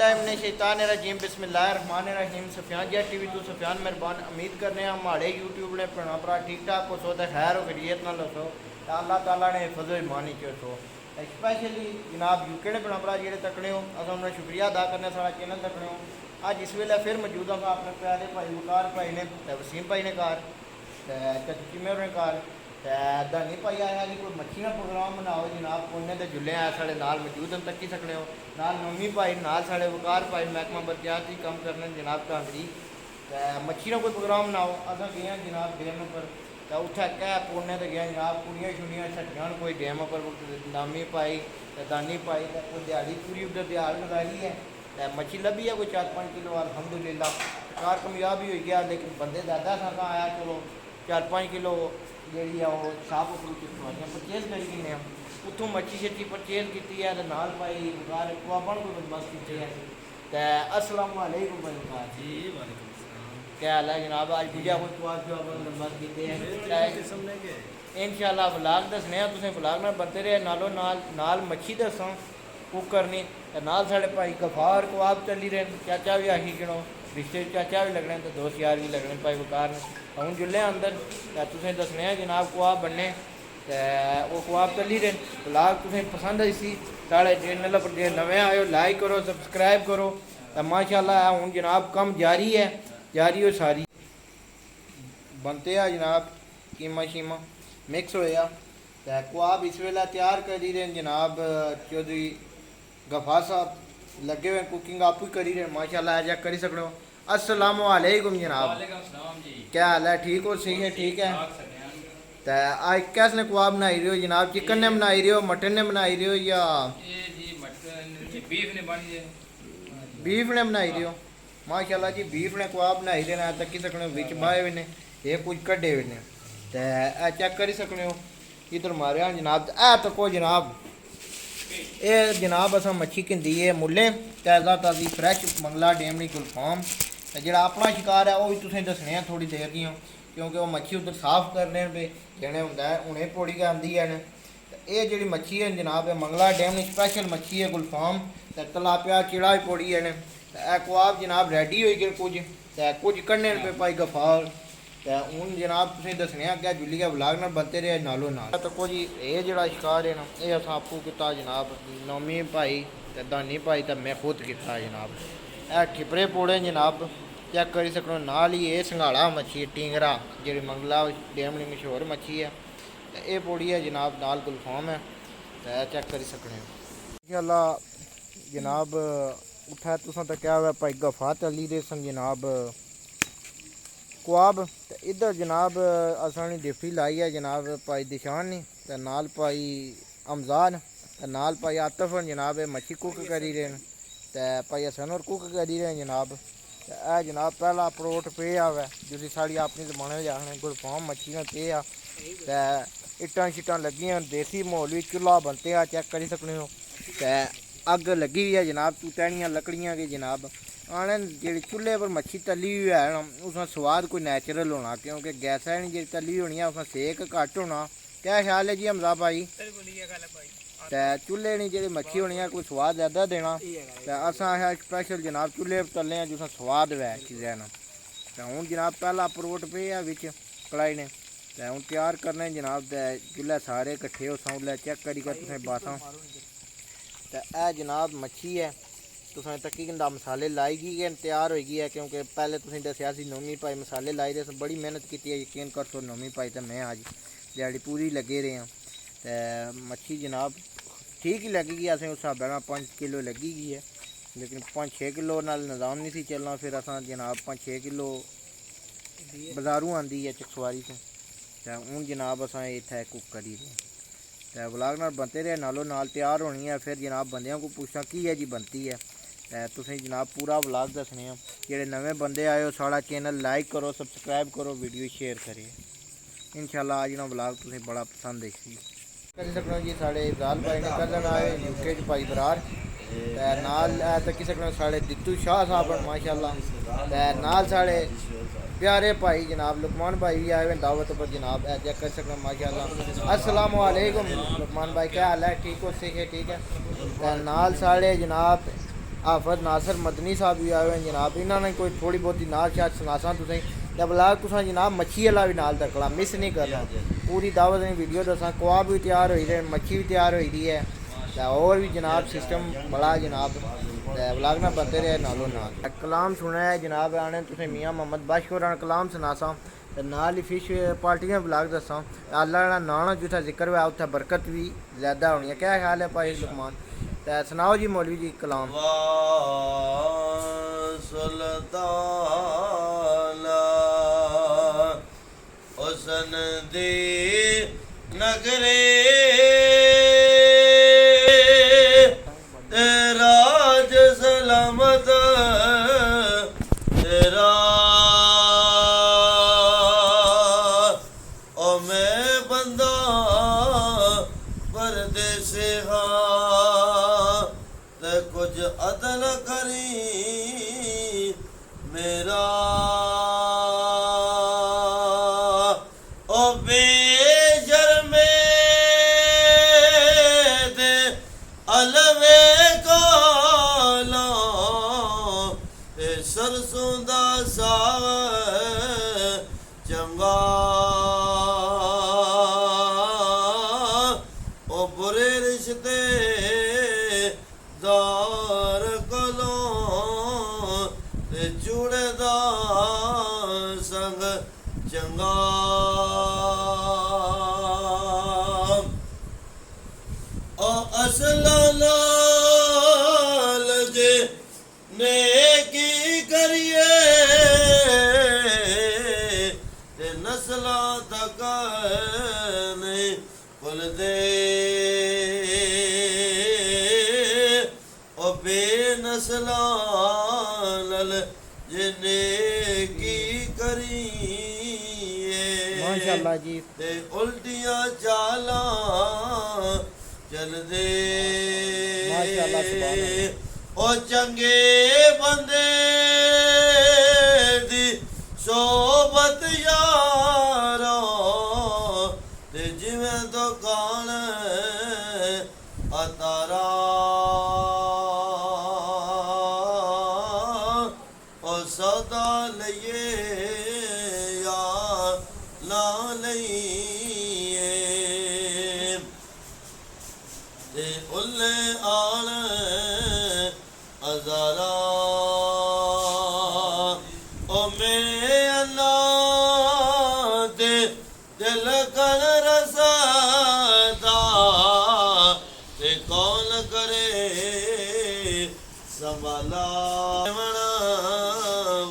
बिस्मिल्लाहिर्रहमानिर्रहीम बिस्मिल्लाहिर्रहमानिर्रहीम। Safiyan jet TV तो सफियान मेहरबान उम्मीद करने हमारे यूट्यूब ने भैन भरा ठीक ठाक हो सो तो खैर खैरियत ना लसो तो अल्लाह ताला ने फजल मानी चो स्पैशली जनाब यूके ने भैन भरा जो तकने हो अस उन्हें शुक्रिया अदा करने सारा चैनल तकने हो। अज इस वेले फिर मौजूद हाँ अपने प्यारे भाई वकार भाई ने वसीम भाई ने घर चची मेरे ने घर दानी भाई आया जी कोई मच्छी का प्रोग्राम बनाओ जनाब पुणे के जुले आए साढ़े नाल मौजूद हम तक्की सकने हो नाल नौमी भाई नाल साढ़े वकार भाई महकमा बरतियात ही कम करने जनाब कांगरी मच्छी का कोई प्रोग्राम बनाओ अस गए जनाब डेम पर तो उत्थे कह पुणे तो गया जनाब कुड़ियाँ शुड़ियाँ छटियां कोई डेम पर नामी भाई दानी भाई कोई दिहाड़ी पूरी उधर दिहाड़ लगाई है मच्छी लभी है कोई 4-5 किलो अलहमदुलिल्लाह कार कामयाब ही हो गया लेकिन बंदे ज़्यादा सारा आया चलो 4-5 किलो जी साफ उपर परचेज करी गए उतों मच्छी शच्छी परचेज की है नाल भाई घर कुआबन को बंदोबस्त किए हैं तो अस्सलाम वालेकुम भाई वकार जी वालेकुम क्या हाल है जनाब आज पूजा कोई कुआब शुआब बंदोबस्त किए हैं इंशाल्लाह व्लॉग दसने तुसें व्लॉग में बनते रहे नालों नाल मच्छी दसा कुक करनी नाल साढ़े भाई गफार कुआब चली रहे चाचा भी आही गिनो रिश्ते चाचा भी लगने तो दोस्त यार भी लगने भाई वकार ने हूँ जुले अंदर तुसें दसने जनाब कुआब बनने वो कुआब चली रहे व्लॉग तुसें पसंद आई सी साढ़े चैनल पर जो नवे आयो लाइक करो सब्सक्राइब करो तो माशाल्लाह हूँ जनाब कम जारी है जारी हो सारी बनते हैं जनाब कीमा शीमा मिक्स होया तो कुआब इस वेला तैयार करी रहे जनाब चौधरी गफार साहब लगे हुए कुकिंग आप ही करी रहे माशाल्लाह आज करी सकते हो। अस्सलाम वालेकुम जनाब वालेकुम सलाम जी क्या हाल है ठीक हो सही है ठीक है तो आज कैसने कुआब बनाई रहे हो जनाब चिकन ने बनाई रहे हो मटन ने बनाई रहे हो या ये जी मटन बीफ ने बनी है बीफ ने बनाई रहे हो माशाल्लाह जी बीफ ने कुआब बनाई रहे ना तक सकने हो बिच बाए हुए ने ये कुछ कड्डे हुए ने तो ए चेक करी सकने हो इधर मारे हाँ जनाब ए तको जनाब ये जनाब असा मच्छी किंदी है मुल्ले ताज़ा ताज़ी फ्रैश मंगला डेमनी गुलफाम जोड़ा अपना शिकार है वह भी तुसें दसने थोड़ी देर दियाँ क्योंकि वह मच्छी उधर साफ करने पे जेने होंगे उन्हें पौड़ी गै आती है ये जी मच्छी है जनाब मंगला डेमनी स्पैशल मच्छी है गुलफाम तो तलापिया चिड़ा भी पौड़ी है कुआब जनाब रेडी हो गए कुछ कढ़ने पे पाई गफार तो हूँ जनाब तुसें दसने अगर जुली व्लॉग न बनते रहे नालों नाल तको जी ये जोड़ा शिकार है ना ये अस आपू किया जनाब नौमी भाई तो दानी भाई तो मैं खुद किया जनाब ए ठिपरे पोड़े जनाब चेक करी सकते नाल ही ये संघाड़ा मच्छी टिंगरा जी मंगला डेमनी मशहूर मच्छी है तो ये पोड़ी है जनाब नाल गुलफाम है तो चेक करी सकते इंशाल्लाह जनाब उठा तुसा तो क्या हुआ भाई गफा चली रहे सन जनाब कुआब तो इधर जनाब असानी डिफरी लाई है जनाब भाई दिशान ने तो नाल भाई अमजान तो नाल भाई आतफ जनाब मच्छी कुक करी रहे हैं तो भाई हसन और कुक करी रहे हैं जनाब तो यह जनाब पहला परोट पे आवे जिसी साड़ी अपनी जमाने में आखने गुलफाम मच्छी ने पे आ तो इट्टां शिट्टां लगी देसी माहौल भी चूल्हा बनते आ चेक करी सकते हो तो अग लगी हुई है जनाब तूतैनियाँ लकड़ियाँ की जनाब आने जी चूल्हे पर मच्छी तली हुई है ना उसमें स्वाद कोई नैचुरल होना क्योंकि गैस है नहीं जी तली होनी है उसमें सेक घट होना क्या ख्याल है जी हमजा भाई तो चूल्हे नहीं जी मच्छी होनी है कोई स्वाद ज़्यादा देना तो असा स्पैशल जनाब चूल्हे पर तले जिसमें स्वाद वै चीज़ें ना तो हूँ जनाब पहला परोट पे है बिच कढ़ाई ने तो हूँ तैयार करने जनाब चूल्हे सारे कट्ठे हो उसले चेक करी कर तुसें बातां तो यह जनाब मच्छी है तुसें तक्की गंदा मसाले लाई गई तैयार हो गई है क्योंकि पहले तुसें दसिया सी नौमी भाई मसाले लाई दे बड़ी मेहनत की है यकीन कर सो नौमी भाई तो मैं अज दिहाड़ी पूरी लगे रहे हैं तो मच्छी जनाब ठीक ही लगी गई असें उस हिसाब नाल 5 किलो लगी गई है लेकिन 5-6 किलो नाल निज़ाम नहीं सी चलना फिर असां जनाब 5-6 किलो बाजारों आती है चकसवारी से तो हूँ जनाब असां इत्थे कुक करी रहे तो व्लॉग नाल बनते रहे नालों नाल तैयार होनी है फिर जनाब बंदियां को पूछा की है जी बनती है तुसें जनाब पूरा व्लॉग दसने जेडे नवे बंदे आए साड़ा चैनल लाइक करो सब्सक्राइब करो वीडियो शेयर करिए इंशाल्लाह आज ना व्लॉग तुसें बड़ा पसंद आई कर सकते जी साढ़े इफजाल भाई ने कदन आए यूके भाई बरार नाल तकी सकते साढ़े दित्तू शाह साहब माशाल्लाह नाल साढ़े प्यारे भाई जनाब लुकमान भाई भी आए हुए दावत पर जनाब चेक कर सकते माशाल्लाह। अस्सलाम वालेकुम लुकमान भाई क्या हाल है ठीक हो सही है ठीक है नाल साढ़े जनाब ਆਫਤ ਨਾਸਰ ਮਦਨੀ ਸਾਹਿਬ ਵੀ ਆਏ ਹੋਏ ਜਨਾਬ, ਇਹਨਾਂ ਨੇ ਕੋਈ ਥੋੜੀ ਬਹੁਤੀ ਨਾਲ ਸ਼ਾਇਦ ਸੁਣਾਸਾਂ ਤੁਸੀਂ ਤੇ ਬਲਾਗ ਤੁਸੀਂ ਜਨਾਬ ਮੱਛੀ ਵਾਲਾ ਵੀ ਨਾਲ ਰੱਖਣਾ, ਮਿਸ ਨਹੀਂ ਕਰਨਾ। पूरी दावत ने वीडियो दसा, कबाब भी तैयार हो रहे, मच्छी भी तैयार हो रही है, तो और भी जनाब सिस्टम बड़ा जनाब व्लॉग ना बनते रहे नालों नाल। कलाम सुना है जनाब आने तुसें मियाँ मोहम्मद बशकोर कलाम सुनासा ते नाल ही फिश पार्टियां व्लॉग दसा। अल्लाह दा नाम जिथे जिक्र हुआ उत्थे बरकत भी ज़्यादा होनी है। क्या ख्याल है भाई लुकमान? ते सुनाओ जी मौलवी जी कलाम। हुसन दे नगरे राज सलामत तेरा ओ मैं बंदा परदेसे हाँ ते कुछ अदल करी मेरा सरसों दा साग चंगा ओ बुरे रिश्ते दार कोलों ते जुड़े दा संग चंगा ओ असला लाल जे ने करिए ते नस्ला तक नहीं भुल दे ओ बेनस्ला नल जिने की करिए माशाअल्लाह जी ते उल्टियां चाला चल दे माशाअल्लाह सुभान अल्लाह। ओ चंगे बंदे दी सोबत यारो ते जिवें दुकान अतारा ओ सौदा लइए या ना लइए ते उल्ले आन हजारा ओ मेरे अल्लाह दे दिल कर रसदा ते कौन करे संभाला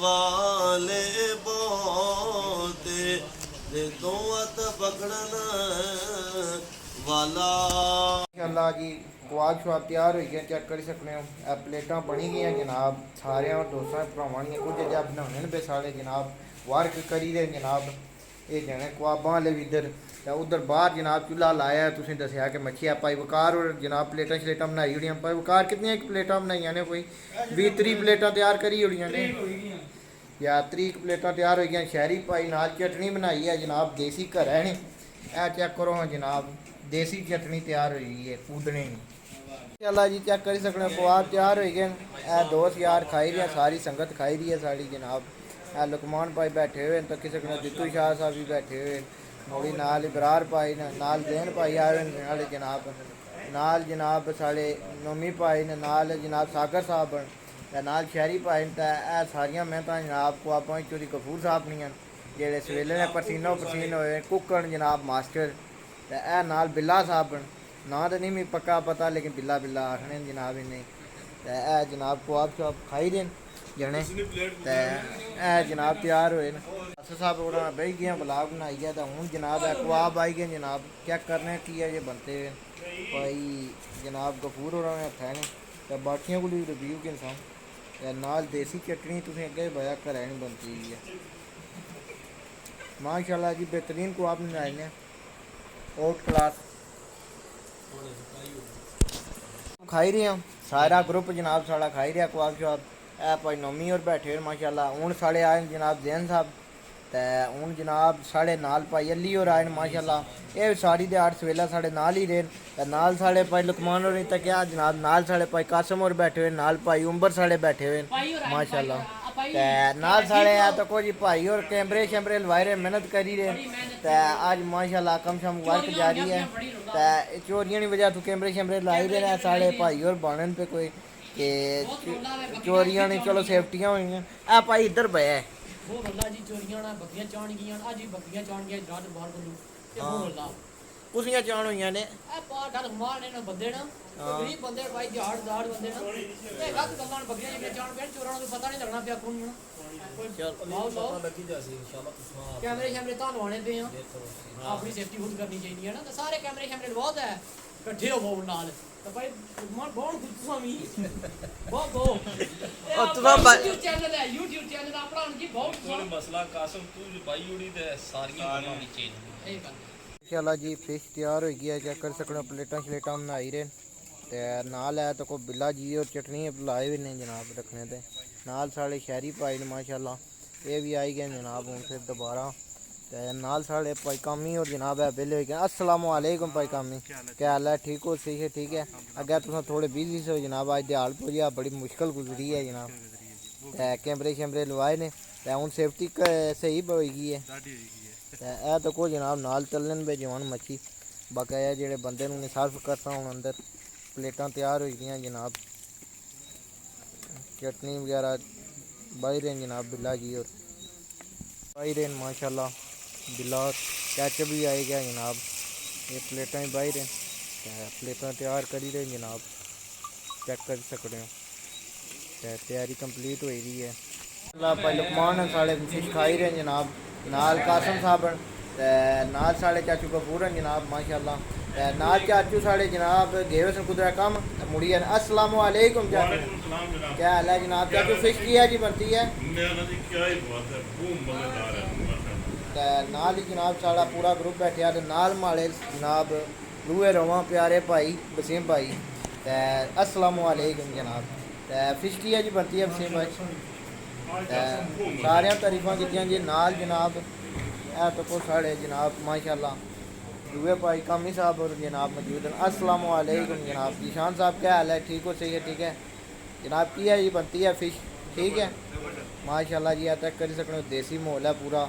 वाले बोते ते दो हथ पकड़न वाला। अल्लाह जी गवाग शवाब तैयार हो गया, चेक कर सकते हो। ए प्लेटा बनी गई जनाब, सारे दोस्तों भरावां दियां कुछ अजा बनाने पे सारे जनाब वर्क करी दे जनाब। ये जने कबाबां वाले भी इधर ते उधर बाहर जनाब चूल्हा लाया। तुसीं दस्सिया कि मच्छी पाई वकार और जनाब प्लेटां शलेटां बनाई ओड़ियां। पर वकार कितनियां प्लेटां बनाइयां ने? कोई 20-30 प्लेटां तैयार करी ओड़ियां ने या 30 प्लेटां तैयार हो गई। शहरी पाई नाल चटनी बनाई है जनाब, देसी घर है नी। ए चेक करो हाँ जनाब, देसी चटनी तैयार हुई है कूदने अल्लाह जी चेक कर सकते हो। कबाब तैयार हो गए। ए दोस्त यार खाई रही है, सारी संगत खाई रही है साड़ी जनाब। ए लुकमान भाई बैठे हुए तो किसी सकते जितू शाह साहब भी बैठे हुए मोड़ी नाल इबरार भाई नाल जैन भाई आए नाल जनाब, नाल जनाब साढ़े नोमी भाई ने नाल जनाब सागर साहब नाल शहरी भाई ते ए सारियां मैं तो जनाब कबाबां चोरी कपूर साहब नहीं जेड़े सवेले ने पसीनो पसीन होए कुकन जनाब मास्टर ते ए नाल बिल्ला साहब ना तो नहीं मिगी पक्का पता लेकिन बिल्ला बिल्ला आखने जनाब इन्हें ते ए जनाब कबाब शबाब खाई देन जने ते ए जनाब तैयार होए न। साहब उन्होंने बही गए ब्लाग बनाइए तो हूँ जनाब है कबाब आई गए जनाब। क्या करने की है ये बनते हुए भाई जनाब गफूर उन्होंने हथा ने तो बाकियों को भी रिव्यू के इंसान नाल देसी चटनी तुसें अगे बया घर नहीं बनती हुई है माशाल्लाह जी। बेहतरीन कबाब बनाए ने आउट क्लास खाई रहे हैं सारा ग्रुप जनाब साड़ा खाई रहा कबाब शबाब। ए भाई नोमी और बैठे हुए माशाल्लाह। हूँ साढ़े आए जनाब जैन साहब ਤੇ ਹੁਣ ਜਨਾਬ ਸਾਡੇ ਨਾਲ ਭਾਈ ਅਲੀ ਹੋਰ ਆਏ ਨੇ ਮਾਸ਼ਾਅੱਲਾ। ਇਹ ਸਾਰੀ ਦਿਹਾੜ ਸਵੇਲਾ ਸਾਡੇ ਨਾਲ ਹੀ ਰਹੇ ਤੇ ਨਾਲ ਸਾਡੇ ਭਾਈ ਲੁਕਮਾਨ ਹੋਰ ਤਾਂ ਕਿਹਾ ਜਨਾਬ, ਨਾਲ ਸਾਡੇ ਭਾਈ ਕਾਸਮ ਹੋਰ ਬੈਠੇ ਹੋਏ, ਨਾਲ ਭਾਈ ਉਮਰ ਸਾਡੇ ਬੈਠੇ ਹੋਏ ਮਾਸ਼ਾਅੱਲਾ। ਤੇ ਨਾਲ ਸਾਡੇ ਆ ਤਾਂ ਕੋਈ ਭਾਈ और कैमरे शैमरे लवाए रहे, मेहनत करी रहे ते आज माशाल्लाह कम शम वर्क जारी है ते चोरियां की वजह तो कैमरे शैमरे लाई रहे हैं साढ़े भाई और बनन पे कोई कि चोरियां नहीं, चलो सेफ्टियां हुई हैं। आ भाई इधर पे है वो बंदा जी चोरियां ना बकरियां चाण गईयां आज ही बकरियां चाण गया रात बाहर बंदू ते वो बंदा कुसियां चाण हुई ने ए पार गल मार ने बंदे ना गरीब बंदे भाई दिहाड़ दाड़ बंदे ना ये गलत गल्लां बकरियां जिन्ने चाण पे चोरां को पता नहीं लगना पिया कौन ना लाओ लाओ कैमरे शैमरे ਤੁਹਾਨੂੰ ਆਣੇ ਪਏ ਆ ਆਪਣੀ ਸੇਫਟੀ ਖੁਦ ਕਰਨੀ ਚਾਹੀਦੀ ਹੈ ਨਾ ਤੇ ਸਾਰੇ ਕੈਮਰੇ ਸ਼ੈਮਰੇ ਲਵਾਉਦਾ ਹੈ ਇਕੱਠੇ ਹੋਵੋ ਨਾਲ ਤਾਂ ਭਾਈ ਮਨ ਬਹੁਤ ਗੁੱਸਾਵੀ ਬਹੁਤ ਉਹ ਤੁਸੀਂ YouTube ਚੈਨਲ ਹੈ YouTube ਚੈਨਲ ਆਪਣਾ ਹੁਣ ਜੀ ਬਹੁਤ ਕੋਈ ਮਸਲਾ ਕਾਸਮ ਤੂੰ ਜੋ ਬਾਈ ਉੜੀ ਤੇ ਸਾਰੀਆਂ ਗੱਲਾਂ ਵਿੱਚ ਇਹ ਗੱਲ इंशाल्लाह जी फिश तैयार हो गया, चेक कर सकते हो। प्लेटा शलेटा बनाई रहे ते नाल है तो को बिल्ला जी और चटनी लाए हुए ने जनाब रखने ते नाल साढ़े शहरी भाई ने माशाल्लाह ये भी आई गए जनाब हूँ फिर दोबारा ते नाल साढ़े भाई कामी और जनाब है बेले हो गए। अस्सलाम वालेकुम भाई कामी, क्या हाल है? ठीक हो? सही है, ठीक है। अगर तुम थोड़े बिजी से हो जनाब, आज दिहाड़ पूरी बड़ी मुश्किल गुजरी है जनाब ते कैमरे शैमरे लवाए ने ते हूँ सेफ्टी सही होगी है ਇਹ ਤਾਂ ਕੋਈ ਜਨਾਬ ਨਾਲ ਚੱਲਣ ਵੇ ਜਵਾਨ ਮੱਛੀ ਬਕਾਇਆ ਜਿਹੜੇ ਬੰਦੇ ਨੂੰ ਸਰਵ ਕਰਤਾ ਹੁਣ ਅੰਦਰ ਪਲੇਟਾਂ ਤਿਆਰ ਹੋਈ ਗਈਆਂ ਜਨਾਬ, ਚਟਨੀ ਵਗੈਰਾ ਬਾਈ ਰਹੇ ਜਨਾਬ ਬਿੱਲਾ ਜੀ और ਬਾਈ ਰਹੇ माशाल्लाह बिल्ला कैचअप भी आई गया जनाब। ये प्लेटां ही बाई रहे प्लेटां तैयार करी रहे जनाब, चेक कर सकते हो तैयारी कंप्लीट हो रही है। अल्लाह भाई लुकमान साढ़े फिश खाई रहे जनाब, नाल कासम साहब ते नाल साढ़े चाचू कपूर हैं जनाब माशाल्लाह ते नाल चाचू साढ़े जनाब गए हुए कुदरा कम मुड़ी है। अस्सलाम वालेकुम चाचू, क्या हाल है जनाब? चाचू फिश की है जी बनती है ते नाल ही जनाब साड़ा पूरा ग्रुप बैठे ते नाल माले जनाब रूए रवा प्यारे भाई वसीम भाई ते अस्सलाम वालेकुम जनाब ते फिश की है जी बनती है वसीम भाई सारिया तारीफा की जी नाल जनाब है तो को साढ़े जनाब माशाल्लाह दुए भाई कामी साहब और जनाब मौजूद हैं। अस्सलाम वालेकुम जनाब। जीशान साहब क्या हाल है? ठीक हो? सही है, ठीक है जनाब। की है जी बनती है फिश, ठीक है माशाल्लाह जी। तक कर सकते हो देसी माहौल है पूरा,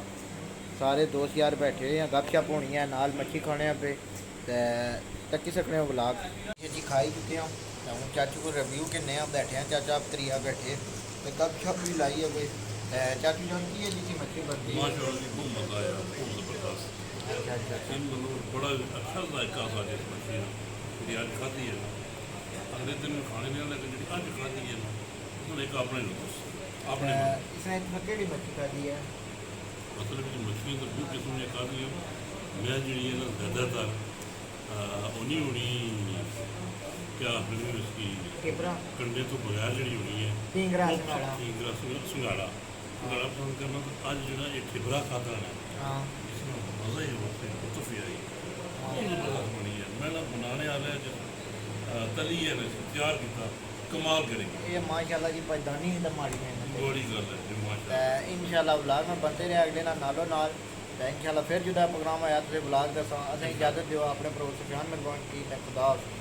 सारे दोस्त यार बैठे हुए हैं, गपशप होनी है नाल मच्छी खाने पे तकी सकने हो ब्लाग जी खाई चुके हैं। हूँ चाचू को रिव्यू के नया बैठे हैं, चाचा आप त्रिया बैठे तो गपशप भी लाई है कोई चाचू जान की है जी मच्छी बनती है अच्छा अच्छा बड़ा अच्छा जायका था जिस मछली जी अज खाधी है अगले दिन खाने नहीं लेकिन जी अज खाधी है ना उन्होंने एक अपने अपने इसने केड़ी मच्छी खाधी है मतलब कि मछली तो बहुत किस्म की खाधी है। मैं जी है ना ज़्यादातर उन्हीं होनी क्या फिर इसकी केबरा कंडे तो बगैर जी होनी है टिंगरा टिंगरा संगाड़ा संगाड़ा पसंद करना तो अज जो ये ठिबरा खाता है हाँ मज़ा ही होता है तो फिर आई बनी है मैं ना बनाने वाले तली है ना तैयार किया कमाल करेंगे ये माशाल्लाह जी पैदानी ही तो माड़ी है बड़ी गल है जी माशाल्लाह। इंशाल्लाह ब्लाग में बनते रहे अगले ना नालो नाल इंशाल्लाह फिर जुदा प्रोग्राम आया तो ब्लाग दसा असें इजाजत दियो अपने प्रोफेसर सुफियान मेहरबान की खुदा हाफिज़।